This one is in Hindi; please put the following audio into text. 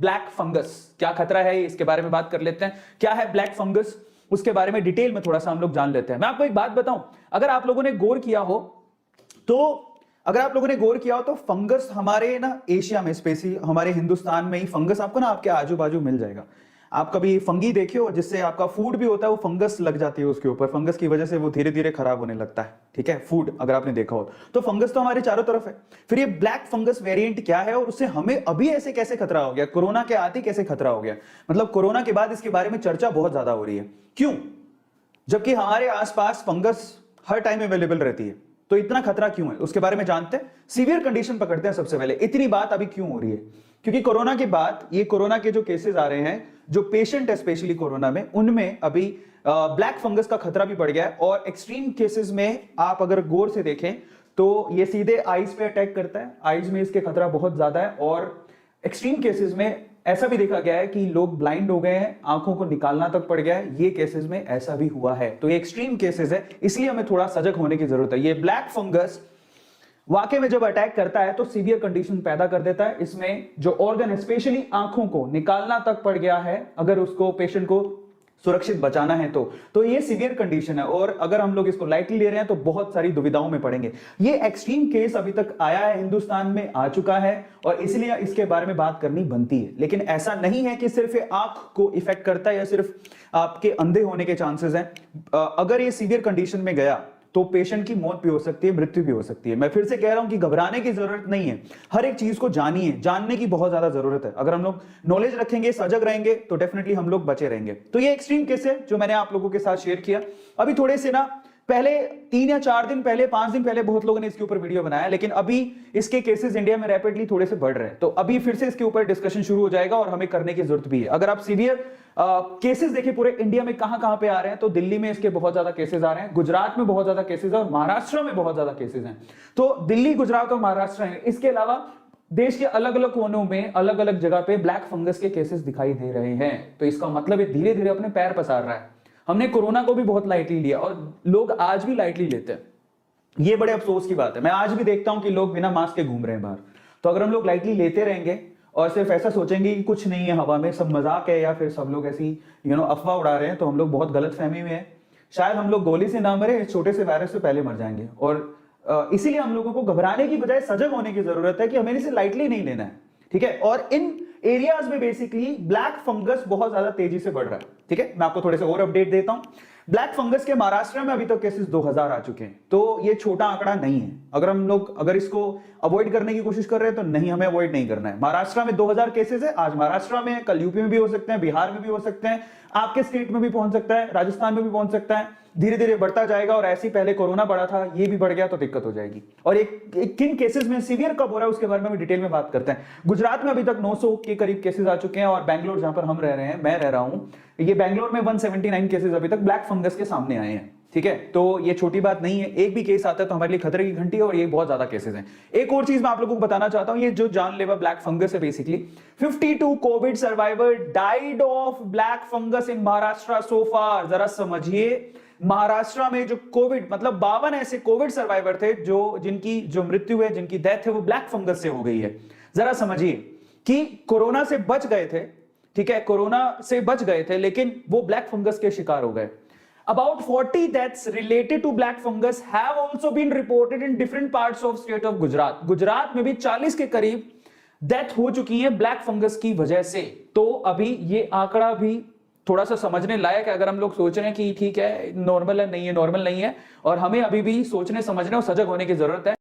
ब्लैक फंगस, क्या खतरा है इसके बारे में बात कर लेते हैं। क्या है ब्लैक फंगस, उसके बारे में डिटेल में थोड़ा सा हम लोग जान लेते हैं। मैं आपको एक बात बताऊं, अगर आप लोगों ने गौर किया हो तो फंगस हमारे ना एशिया में, स्पेशली हमारे हिंदुस्तान में ही फंगस आपको ना आपके आजू बाजू मिल जाएगा। आप कभी फंगी देखे हो जिससे आपका फूड भी होता है, वो फंगस लग जाती है उसके ऊपर, फंगस की वजह से वो धीरे धीरे खराब होने लगता है। ठीक है, फूड अगर आपने देखा हो तो फंगस तो हमारे चारों तरफ है। फिर ये ब्लैक फंगस वेरिएंट क्या है और उससे हमें अभी ऐसे कैसे खतरा हो गया, कोरोना के आते कैसे खतरा हो गया, मतलब कोरोना के बाद इसके बारे में चर्चा बहुत ज्यादा हो रही है, क्यों, जबकि हमारे आसपास फंगस हर टाइम अवेलेबल रहती है, तो इतना खतरा क्यों है उसके बारे में जानते हैं। सीवियर कंडीशन पकड़ते हैं सबसे पहले, इतनी बात अभी क्यों हो रही है, क्योंकि कोरोना के बाद ये कोरोना के जो केसेस आ रहे हैं, जो पेशेंट है स्पेशली कोरोना में, उनमें अभी ब्लैक फंगस का खतरा भी बढ़ गया है। और एक्सट्रीम केसेस में आप अगर गौर से देखें तो ये सीधे आईज पे अटैक करता है, आईज में इसके खतरा बहुत ज्यादा है। और एक्सट्रीम केसेस में ऐसा भी देखा गया है कि लोग ब्लाइंड हो गए हैं, आंखों को निकालना तक पड़ गया है, ये केसेस में ऐसा भी हुआ है। तो ये एक्सट्रीम केसेस है, इसलिए हमें थोड़ा सजग होने की जरूरत है। ये ब्लैक फंगस वाकई में जब अटैक करता है तो सीवियर कंडीशन पैदा कर देता है। इसमें जो ऑर्गन स्पेशली आंखों को निकालना तक पड़ गया है, अगर उसको पेशेंट को सुरक्षित बचाना है तो ये सीवियर कंडीशन है। और अगर हम लोग इसको लाइटली ले रहे हैं तो बहुत सारी दुविधाओं में पड़ेंगे। ये एक्सट्रीम केस अभी तक आया है, हिंदुस्तान में आ चुका है, और इसलिए इसके बारे में बात करनी बनती है। लेकिन ऐसा नहीं है कि सिर्फ आंख को इफेक्ट करता है या सिर्फ आपके अंधे होने के चांसेस हैं। अगर ये सीवियर कंडीशन में गया तो पेशेंट की मौत भी हो सकती है, मृत्यु भी हो सकती है। मैं फिर से कह रहा हूं कि घबराने की जरूरत नहीं है, हर एक चीज को जानिए, जानने की बहुत ज्यादा जरूरत है। अगर हम लोग नॉलेज रखेंगे, सजग रहेंगे, तो डेफिनेटली हम लोग बचे रहेंगे। तो ये एक्सट्रीम केस है जो मैंने आप लोगों के साथ शेयर किया। अभी थोड़े से ना पहले 3 या 4 दिन पहले, 5 दिन पहले बहुत लोगों ने इसके ऊपर वीडियो बनाया, लेकिन अभी इसके केसेस इंडिया में रैपिडली थोड़े से बढ़ रहे हैं। तो अभी फिर से इसके ऊपर डिस्कशन शुरू हो जाएगा और हमें करने की जरूरत भी है। अगर आप सीवियर केसेस देखिए पूरे इंडिया में कहां कहां पे आ रहे हैं, तो दिल्ली में इसके बहुत ज्यादा केसेस आ रहे हैं, गुजरात में बहुत ज्यादा केसेस है, और महाराष्ट्र में बहुत ज्यादा केसेस हैं। तो दिल्ली, गुजरात और महाराष्ट्र है। इसके अलावा देश के अलग अलग कोनों में, अलग अलग जगह पे ब्लैक फंगस के केसेस दिखाई दे रहे हैं। तो इसका मतलब ये धीरे धीरे अपने पैर पसार रहा है। हमने कोरोना को भी बहुत लाइटली लिया और लोग आज भी लाइटली लेते हैं, ये बड़े अफसोस की बात है। मैं आज भी देखता हूं कि लोग बिना मास्क के घूम रहे हैं बाहर। तो अगर हम लोग लाइटली लेते रहेंगे और सिर्फ ऐसा सोचेंगे कि कुछ नहीं है, हवा में सब मजाक है, या फिर सब लोग ऐसी अफवाह उड़ा रहे हैं, तो हम लोग बहुत गलत फहमी में है। शायद हम लोग गोली से ना मरे, इस छोटे से वायरस से पहले मर जाएंगे। और इसीलिए हम लोगों को घबराने की बजाय सजग होने की जरूरत है कि हमें इसे लाइटली नहीं लेना है। ठीक है, और इन एरियाज में बेसिकली ब्लैक फंगस बहुत ज्यादा तेजी से बढ़ रहा है। ठीक है, मैं आपको थोड़े से और अपडेट देता हूं। ब्लैक फंगस के महाराष्ट्र में अभी तक केसेस 2000 आ चुके हैं, तो ये छोटा आंकड़ा नहीं है। अगर इसको अवॉइड करने की कोशिश कर रहे हैं तो नहीं, हमें अवॉइड नहीं करना है। महाराष्ट्र में 2000 केसेस है, आज महाराष्ट्र में है, कल यूपी में भी हो सकते हैं, बिहार में भी हो सकते हैं, आपके स्टेट में भी पहुंच सकता है, राजस्थान में भी पहुंच सकता है। धीरे धीरे बढ़ता जाएगा, और ऐसे ही पहले कोरोना बढ़ा था, ये भी बढ़ गया तो दिक्कत हो जाएगी। और एक किन केसेस में सीवियर कब हो रहा है उसके बारे में डिटेल में बात करते हैं। गुजरात में अभी तक 900 के करीब केसेस आ चुके हैं, और बैंगलोर जहां पर हम रह रहे हैं, मैं रह रहा हूं, ये बैंगलोर में 179 केसेस अभी तक ब्लैक फंगस के सामने आए हैं। ठीक है, तो ये छोटी बात नहीं है, एक भी केस आता है तो हमारे लिए खतरे की घंटी है, और ये बहुत ज्यादा केसेस हैं। एक और चीज मैं आप लोगों को बताना चाहता हूं, ये जो जानलेवा ब्लैक फंगस है, basically 52 covid survivor died of black fungus in Maharashtra so far. जरा समझिए, महाराष्ट्र में जो कोविड, मतलब 52 ऐसे कोविड सर्वाइवर थे जिनकी जो मृत्यु है, जिनकी डेथ है, वो ब्लैक फंगस से हो गई है। जरा समझिए कि कोरोना से बच गए थे, ठीक है, कोरोना से बच गए थे, लेकिन वो ब्लैक फंगस के शिकार हो गए। About 40 deaths related to black fungus have also been reported in different parts of state of Gujarat. Gujarat में भी 40 के करीब डेथ हो चुकी है ब्लैक फंगस की वजह से। तो अभी ये आंकड़ा भी थोड़ा सा समझने लायक है। अगर हम लोग सोच रहे हैं कि ठीक है, नॉर्मल है, नहीं है, नॉर्मल नहीं है, और हमें अभी भी सोचने समझने और सजग होने की जरूरत है।